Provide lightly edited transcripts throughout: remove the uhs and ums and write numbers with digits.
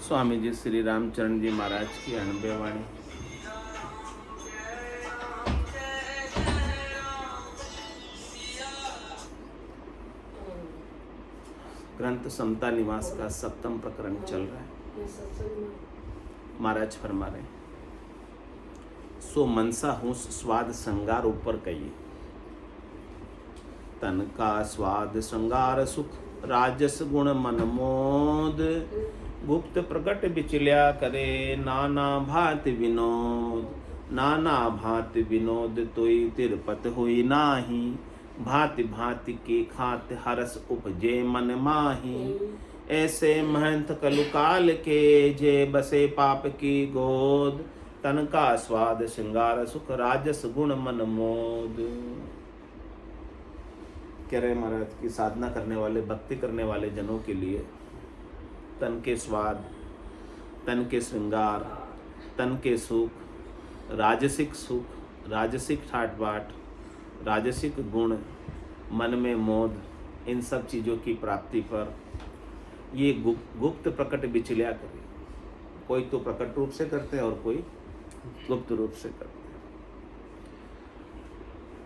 स्वामी जी श्री रामचरण जी महाराज की अनुभव वाणी। ग्रंथ समता निवास का 7वां प्रकरण चल रहा है। महाराज फरमा रहे, सो मनसा हूस स्वाद श्रृंगार ऊपर कहिए, तन का स्वाद श्रृंगार सुख राजस गुण मन मोद, गुप्त प्रकट बिचल्या करे नाना भांत विनोद, नाना भांत विनोद तोई तिरपत होई नाही, भांति भांति के खात हरस उपजे मन माही, ऐसे महंत कलुकाल के जे बसे पाप की गोद, तन का स्वाद श्रृंगार सुख राजस गुण मन मोद। कह रहे महाराज की साधना करने वाले, भक्ति करने वाले जनों के लिए तन के स्वाद, तन के श्रृंगार, तन के सुख, राजसिक सुख, राजसिक ठाट बाट, राजसिक गुण, मन में मोद, इन सब चीज़ों की प्राप्ति पर ये गुप्त प्रकट बिचलिया करे। कोई तो प्रकट रूप से करते हैं और कोई गुप्त रूप से करते हैं,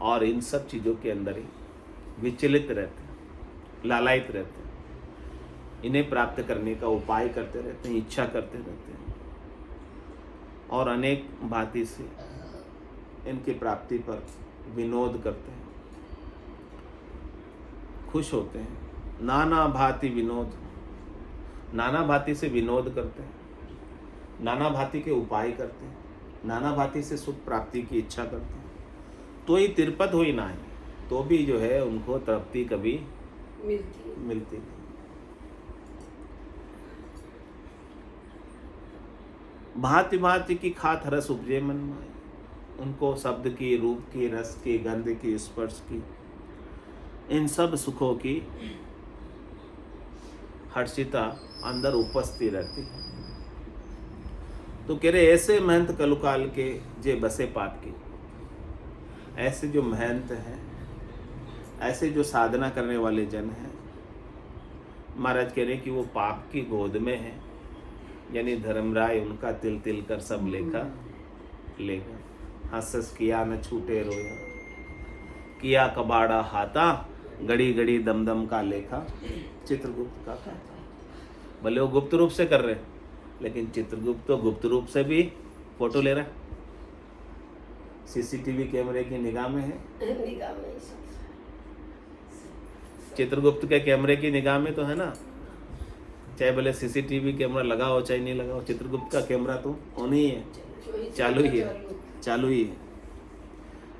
और इन सब चीज़ों के अंदर ही विचलित रहते हैं, लालायित रहते हैं, इन्हें प्राप्त करने का उपाय करते रहते हैं, इच्छा करते रहते हैं, और अनेक भांति से इनकी प्राप्ति पर विनोद करते हैं, खुश होते हैं। नाना भांति विनोद, नाना भांति से विनोद करते हैं, नाना भांति के उपाय करते हैं, नाना भांति से सुख प्राप्ति की इच्छा करते हैं, तो ही तिरपत हुई ना है, तो भी जो है उनको तृप्ति कभी मिलती नहीं। भांति भांति की खात रस उपजे मन में, उनको शब्द की, रूप की, रस की, गंध की, स्पर्श की, इन सब सुखों की हर्षिता अंदर उपस्थित रहती है। तो कह रहे ऐसे महंत कलुकाल के जे बसे पाप की, ऐसे जो महंत हैं, ऐसे जो साधना करने वाले जन हैं, महाराज कह रहे कि वो पाप की गोद में है, यानी धर्मराय उनका तिल तिल कर सब लेखा लेगा। हंस किया न छूटे रोया, किया कबाड़ा हाथा, गड़ी गड़ी दम दम का लेखा, चित्रगुप्त का था। भले वो गुप्त रूप से कर रहे, लेकिन चित्रगुप्त तो गुप्त रूप से भी फोटो ले रहा है, सीसीटीवी कैमरे की निगाह में है। चित्रगुप्त के कैमरे की निगाह में तो है ना, चाहे भले सीसीटीवी कैमरा लगा हो चाहे नहीं लगा हो, चित्रगुप्त का कैमरा तो ऑन ही है, चालू ही है, चालू ही है।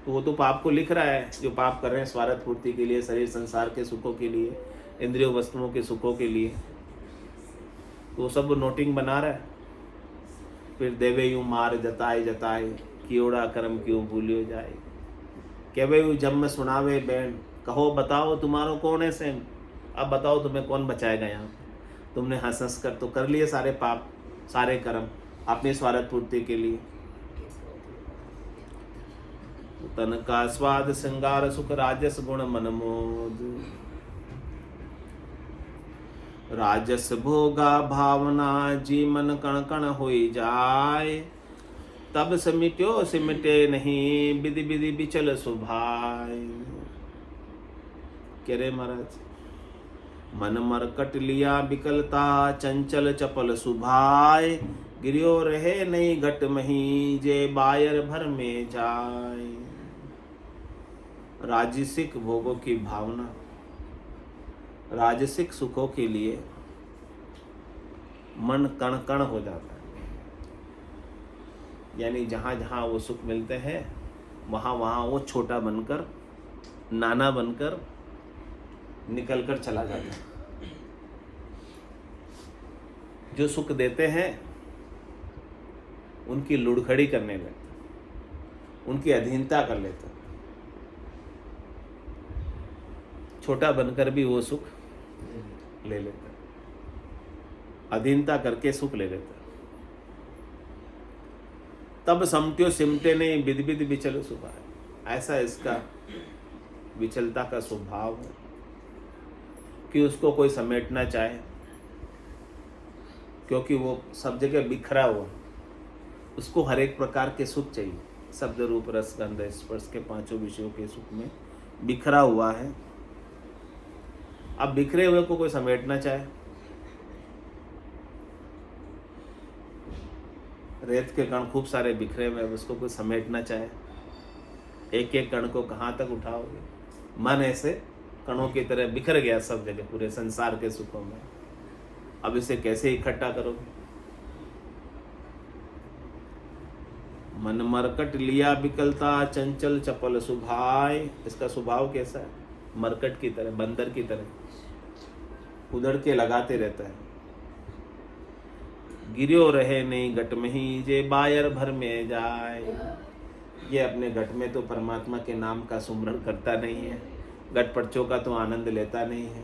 तो वो तो पाप को लिख रहा है, जो पाप कर रहे हैं स्वार्थ पूर्ति के लिए, शरीर संसार के सुखों के लिए, इंद्रियों वस्तुओं के सुखों के लिए, तो वो सब नोटिंग बना रहा है। फिर देवे यूं मार जताए जताए, कियोड़ा कर्म क्यों भूलियो जाए, कहवे यूं जब सुनावे बैन, कहो बताओ तुम्हारो कौन है सेम। अब बताओ तुम्हें कौन बचाएगा यहाँ, तुमने हंस हंस कर तो कर लिए सारे पाप, सारे कर्म अपनी स्वार्थ पूर्ति के लिए। तन का स्वाद श्रृंगार सुख राजस गुण मन मोद, राजस भोगा भावना जी मन कण कण होई जाए, तब सिमिट्यो सिमटे नहीं विधि विधि बिचल सुभाय। कह रहे महाराज, मन मरकट लिया विकलता चंचल चपल सुभाय, गिरियो रहे नहीं घट मही जे बायर भर में जाए। राजसिक भोगों की भावना, राजसिक सुखों के लिए मन कण कण हो जाता है, यानी जहाँ जहाँ वो सुख मिलते हैं वहाँ वहाँ वो छोटा बनकर, नाना बनकर निकल कर चला जाता है। जो सुख देते हैं उनकी लुढ़खड़ी करने लगता, उनकी अधीनता कर लेता, छोटा बनकर भी वो सुख ले लेता, अधीनता करके सुख ले लेता। तब समट्यो सिमटे नहीं विधि विधि बिचल सुभाव, ऐसा इसका विचलता का स्वभाव है कि उसको कोई समेटना चाहे क्योंकि वो सब जगह बिखरा हुआ, उसको हर एक प्रकार के सुख चाहिए। शब्द रूप रस गंध स्पर्श के पांचों विषयों के सुख में बिखरा हुआ है। अब बिखरे हुए को कोई समेटना चाहे, रेत के कण खूब सारे बिखरे हुए, उसको कोई समेटना चाहे, एक एक कण को कहाँ तक उठाओगे? मन ऐसे कणों की तरह बिखर गया सब जगह पूरे संसार के सुखों में। अब इसे कैसे इकट्ठा करोगे? मन मरकट लिया बिकलता चंचल चपल सुभाय। इसका स्वभाव कैसा है? मरकट की तरह, बंदर की तरह उधड़ के लगाते रहता है। गिरियो रहे नहीं गट में ही जे बायर भर में जाए। ये अपने घट में तो परमात्मा के नाम का सुमरण करता नहीं है, घट पर्चों का तो आनंद लेता नहीं है,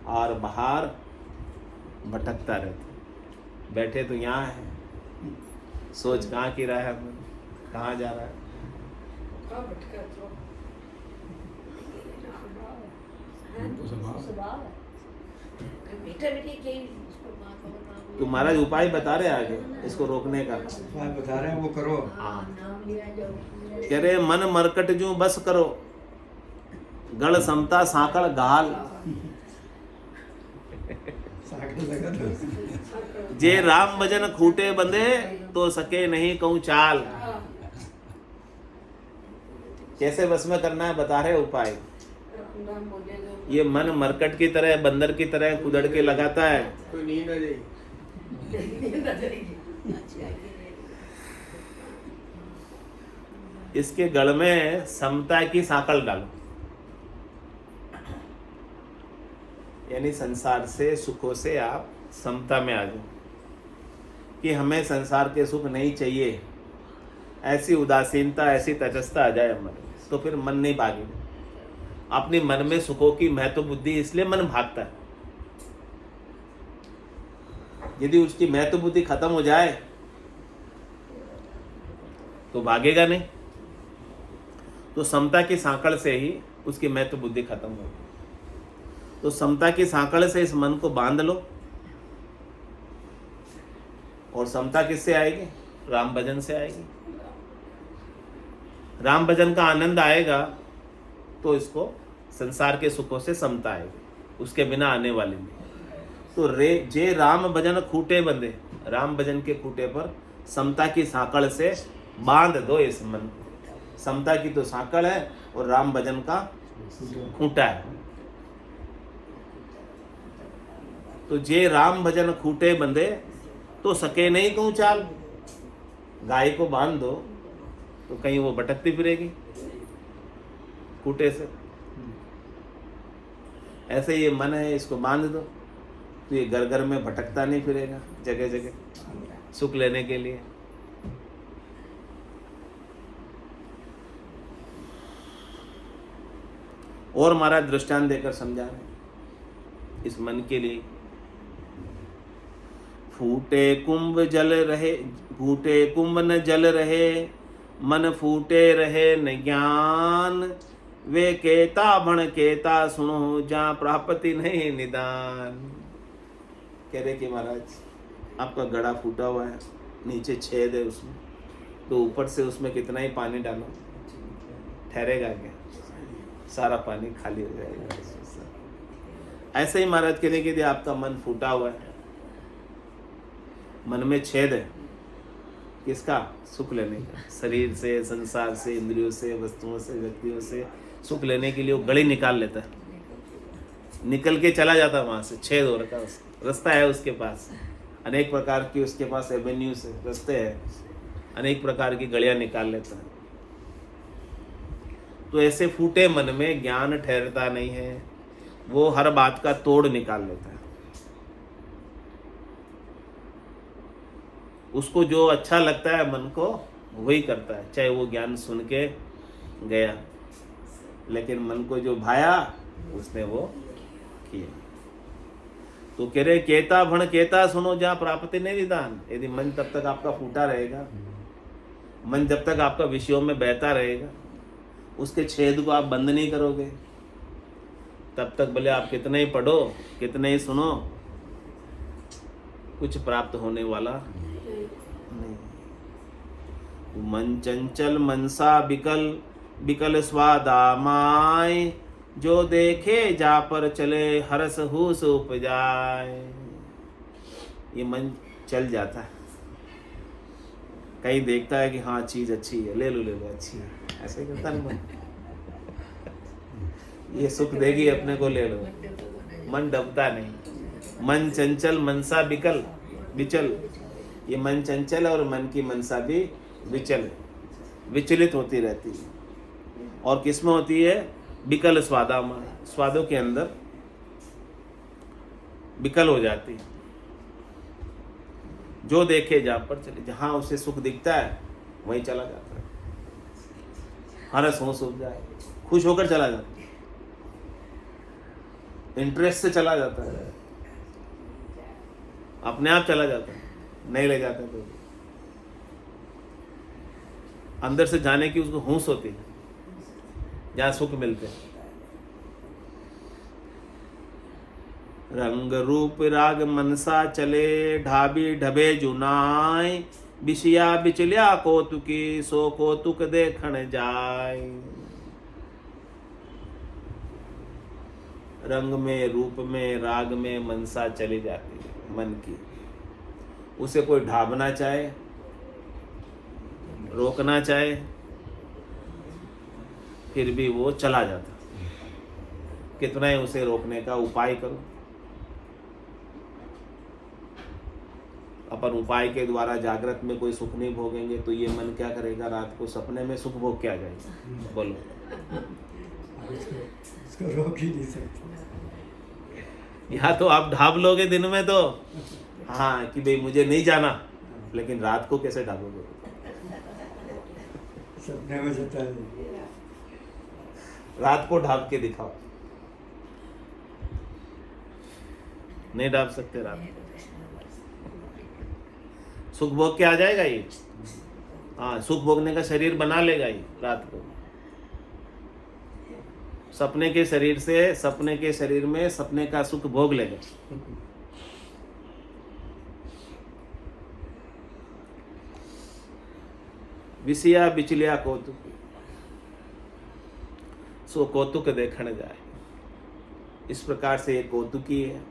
और बाहर भटकता रहता। बैठे तो यहाँ है, सोच कहाँ की रहा है, कहाँ जा रहा है? तो महाराज उपाय बता रहे आगे इसको रोकने का। बता रहे हैं वो करो। कह रहे मन मरकट जो बस करो, गढ़ समता साकड़ गाल। जे राम भजन खूटे बंदे तो सके नहीं कहूँ चाल। कैसे बस में करना है बता रहे उपाय। ये मन मरकट की तरह, बंदर की तरह कुदड़ के लगाता है। कोई नींद आ जाएगी। इसके गढ़ में समता की साकल डालो, यानी संसार से सुखों से आप समता में आ जाओ कि हमें संसार के सुख नहीं चाहिए। ऐसी उदासीनता, ऐसी तटस्थता आ जाए मन में, तो फिर मन नहीं भागेगा। अपने मन में सुखों की महत्व बुद्धि, इसलिए मन भागता है। यदि उसकी महत्व बुद्धि खत्म हो जाए तो भागेगा नहीं। तो समता की सांकड़ से ही उसकी महत्व बुद्धि खत्म होगी। तो समता की सांकड़ से इस मन को बांध लो। और समता किससे आएगी? राम भजन से आएगी। राम भजन का आनंद आएगा तो इसको संसार के सुखों से समता आएगी, उसके बिना आने वाली नहीं। तो जे राम भजन खूटे बंधे, राम भजन के खूटे पर समता की सांकड़ से बांध दो इस मन को। समता की तो सांकड़ है और राम भजन का खूंटा है। तो जे राम भजन खूटे बंधे तो सके नहीं कहूँ चाल। गाय को बांध दो तो कहीं वो भटकती फिरेगी खूंटे से। ऐसे ये मन है, इसको बांध दो तो ये घर घर में भटकता नहीं फिरेगा जगह जगह सुख लेने के लिए। और महाराज दृष्टांत देकर समझा रहे इस मन के लिए। फूटे कुंभ जल रहे, फूटे कुंभ न जल रहे, मन फूटे रहे न ज्ञान। वे केता भण केता सुनो, जहाँ प्राप्ति नहीं निदान। कह रहे कि महाराज आपका घड़ा फूटा हुआ है, नीचे छेद है उसमें, तो ऊपर से उसमें कितना ही पानी डालो ठहरेगा क्या? सारा पानी खाली हो जाएगा। ऐसे ही महाराज कहने के लिए आपका मन फूटा हुआ है, मन में छेद है। किसका? सुख लेने का। शरीर से, संसार से, इंद्रियों से, वस्तुओं से, व्यक्तियों से सुख लेने के लिए वो गड़ी निकाल लेता है, निकल के चला जाता है वहां से। छेद हो रखा है, रास्ता है उसके पास, अनेक प्रकार की उसके पास एवेन्यूज है, रास्ते हैं, अनेक प्रकार की गलियां निकाल लेता है। तो ऐसे फूटे मन में ज्ञान ठहरता नहीं है, वो हर बात का तोड़ निकाल लेता है। उसको जो अच्छा लगता है मन को वही करता है, चाहे वो ज्ञान सुन के गया, लेकिन मन को जो भाया उसने वो किया। तो कह रहे केता भण केता सुनो, जहाँ प्राप्ति नहीं निदान। यदि मन तब तक आपका फूटा रहेगा, मन जब तक आपका विषयों में बहता रहेगा, उसके छेद को आप बंद नहीं करोगे, तब तक भले आप कितने ही पढ़ो, कितने ही सुनो, कुछ प्राप्त होने वाला नहीं। मन चंचल मनसा बिकल, बिकल स्वादा माय, जो देखे जा पर चले हरस हुस उपजाए। ये मन चल जाता है, कहीं देखता है कि हाँ चीज अच्छी है, ले लो अच्छी है, ऐसे ही करता है मन। ये सुख देगी अपने को, ले लो। मन दबता नहीं। मन चंचल मनसा बिकल, विचल। ये मन चंचल और मन की मनसा भी विचलित होती रहती है। और किसमें होती है? बिकल स्वादामा, स्वादों के अंदर बिकल हो जाती है। जो देखे जा पर चले, जहां उसे सुख दिखता है वहीं चला जाता है। हरस होश हो जाए, खुश होकर चला जाता है, इंटरेस्ट से चला जाता है, अपने आप चला जाता है, नहीं ले जाता तो अंदर से जाने की उसको होश होती है, जहां सुख मिलते हैं। रंग रूप राग मनसा चले, ढाबी ढबे जुनाय, बिशिया बिचलिया कौतुकी, सो कौतुक देखण जाय। रंग में, रूप में, राग में मनसा चली जाती है मन की। उसे कोई ढाबना चाहे, रोकना चाहे, फिर भी वो चला जाता। कितना ही उसे रोकने का उपाय करो, अपन उपाय के द्वारा जागृत में कोई सुख नहीं भोगेंगे तो ये मन क्या करेगा? रात को सपने में सुख भोग के आ जाएगा। बोलो, इसको रोक ही नहीं सकते। यहाँ तो आप ढाब लोगे दिन में तो हाँ कि भाई मुझे नहीं जाना, लेकिन रात को कैसे ढाबोगे? सपने में जाता है, रात को ढाब के दिखाओ। नहीं ढाब सकते रात को, सुख भोग के आ जाएगा ये। हाँ, सुख भोगने का शरीर बना लेगा ये रात को। सपने के शरीर से, सपने के शरीर में सपने का सुख भोग लेगा। विषया बिचलिया कौतुक, सो कौतुक देखण जाए। इस प्रकार से ये कौतुकी है।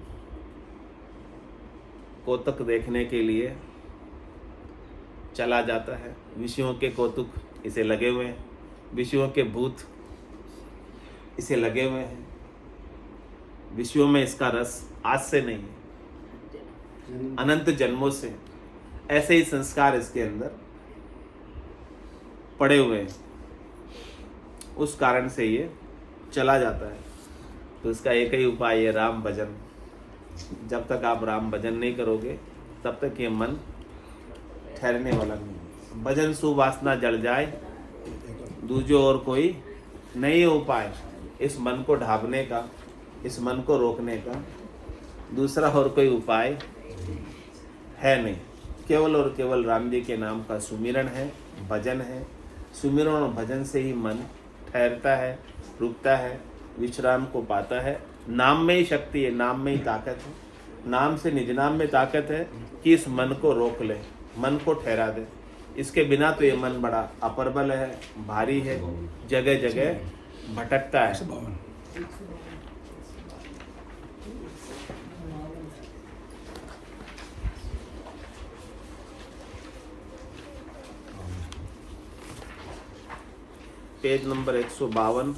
कौतुक देखने के लिए चला जाता है। विषयों के कौतुक इसे लगे हुए हैं, विषयों के भूत इसे लगे हुए हैं। विषयों में इसका रस आज से नहीं है, अनंत जन्मों से ऐसे ही संस्कार इसके अंदर पड़े हुए हैं। उस कारण से ये चला जाता है। तो इसका एक ही उपाय है, राम भजन। जब तक आप राम भजन नहीं करोगे तब तक ये मन ठहरने वाला नहीं। भजन सुवासना जल जाए, दूजो और कोई नहीं उपाय इस मन को ढाबने का, इस मन को रोकने का दूसरा और कोई उपाय है नहीं। केवल और केवल राम जी के नाम का सुमिरन है, भजन है। सुमिरन और भजन से ही मन ठहरता है, रुकता है, विश्राम को पाता है। नाम में ही शक्ति है, नाम में ही ताकत है। नाम से निज नाम में ताकत है कि इस मन को रोक ले, मन को ठहरा दे। इसके बिना तो ये मन बड़ा अपरबल है, भारी है, जगह जगह भटकता है। पेज नंबर 152,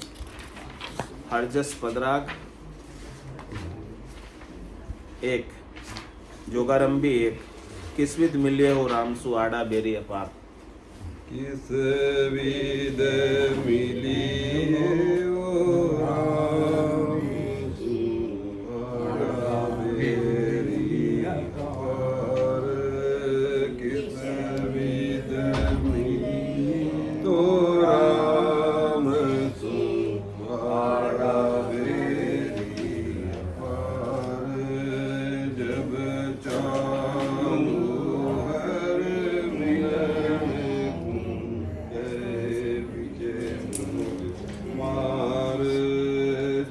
हरजस पदराग 1, जोगारंभी 1। किस विध मिले हो राम सुआड़ा बेरी अपार। किस विध मिली हो राम सुआड़ा बेरी अपार। किस विध मिली तो राम सुआड़ा बेरी अपार। जब चाहूं हर मिलन मार।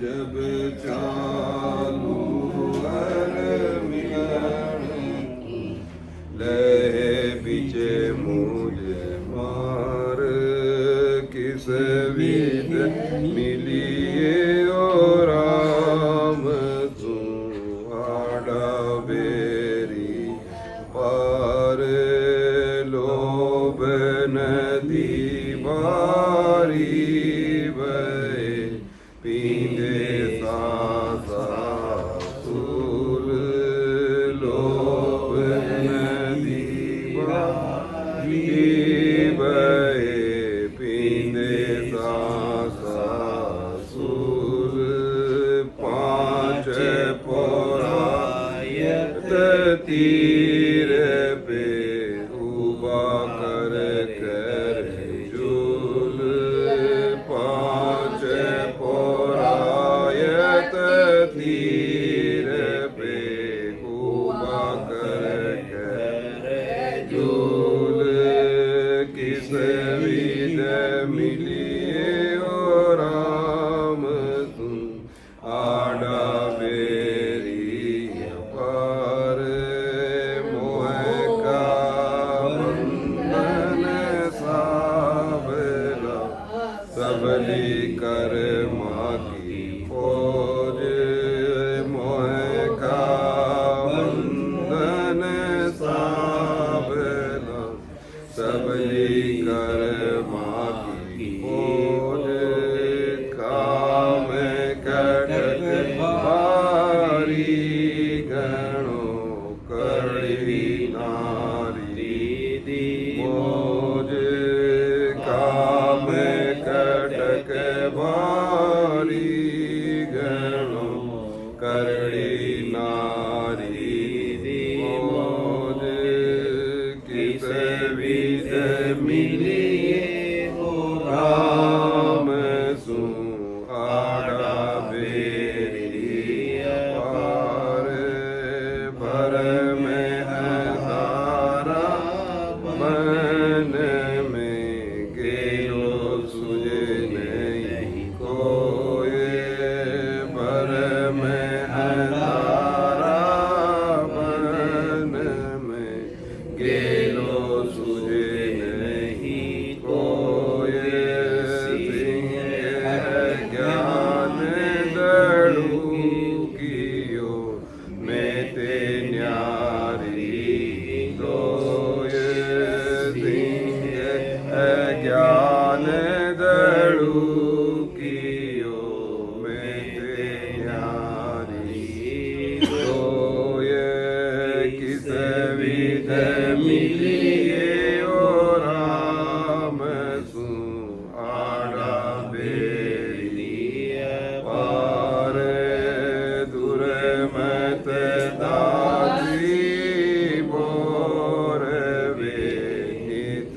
जब चालू हर मिलन मिलिए ओ राम तू आड़ा बेरी पार लोभ नदी बारी बहे पींदे सासा सूल लोभ नदी बारी बहे पींदे सासा सूल पांच पोरायत तीर पे उबा कर कर झूल पांच पोरायत तीर पे उबा कर कर झूल किस विध मिलिए ओ राम तू आड़ा बेरी पार मोह का बंधन साबला सबली कर्मा की फौज मोह का बंधन साबला सबली कर्मा की फौज काम कटक भारी गणो कड़ी नारी दी मौज काम कटक भारी गणो करड़ी नारी दी मौज किस विध मिलिए ओ राम सु आड़ा बेरी पार भर में हजारा मन में गेलो सुझे नहीं कोई भर में हजारा मन में गेलो सुझे नहीं कोई सिंह ज्ञान दड़ू कियो मैं ते न्यारी दोय सिंह ज्ञान दड़ू कियो मैं ते न्यारी दोय किस विध मिलिए ओ राम सु आड़ा बेरी पार दुर्मत दासी बोर वे नित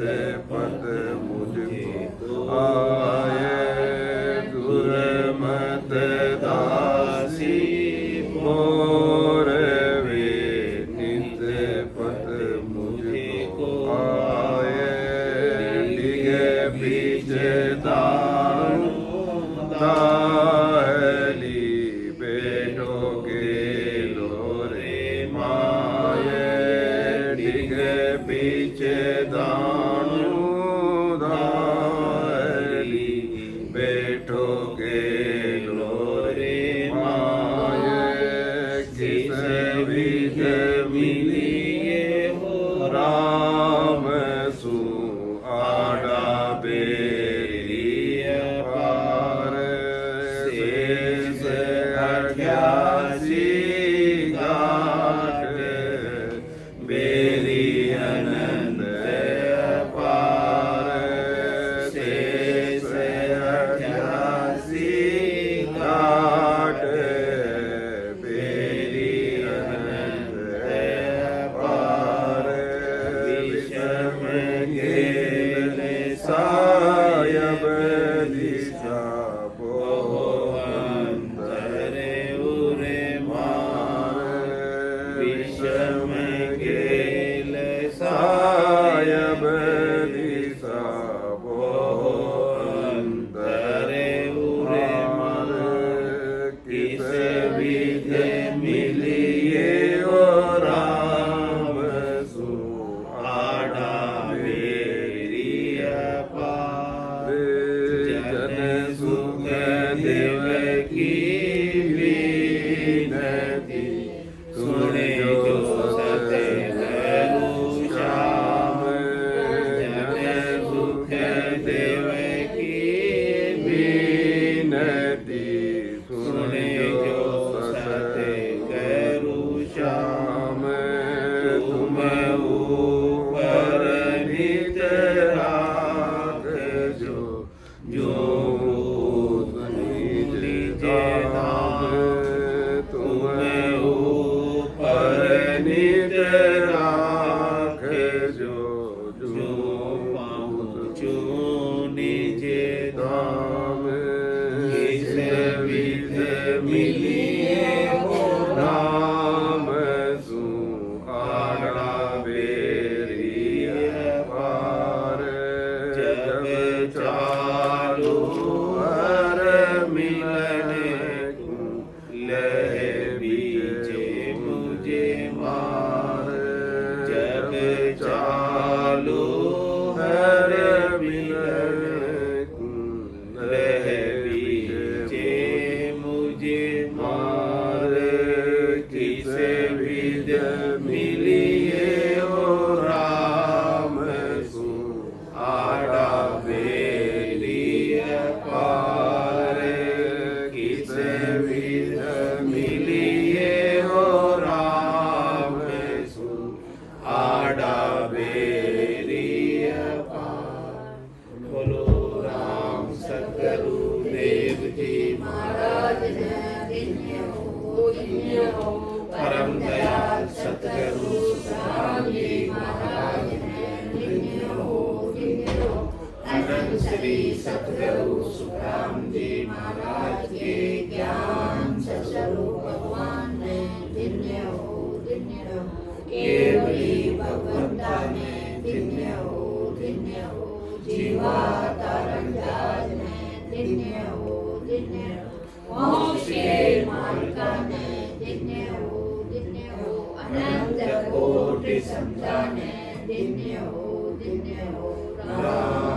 पद मुझको आए दुर्मत दासी बोर वे नित पद मुझको आए डिगे बीच दान ताली बेटो के लोरे माये डिगे बीच दानु दाली बेटो के लोरे माये किस विध मिलिए हो राम सु आड़ा बेरी पार शेष अज्ञासी घाट बेरी अनंत पार રાખજો જો પહોંચું નિજે ધામ કિસે વિધ મિલિએ હો રામ સુહાડા બેરિયા પાર જબ ચાલુ હર મિલને લહે બીજે મુજે માર જબ ચાલુ હર મિલન લહે બીજે મુજે માર કિસે વિધ મિલિએ હો રામ સુહાડા બેરિયા પાર કિસે વિધ મિલિએ હો રામ સુહાડા બેરિયા પાર બોલો રામ સદગુરુ દેવજી પરમ દયાલ સદગુરુ સુખરામજી અનંત શ્રી સદગુરુ સુખરામજી મહારાજ કે જ્ઞાન સદસ્વરૂપ ભગવાન ને ધન્ય હો કેવલી ભગવંતા ને ધન્ય હો જીવા તારણ જાત ને ધન્ય હો મોક્ષ के मार्गा ने धन्य हो अनंत कोटि संतान धन्य हो राम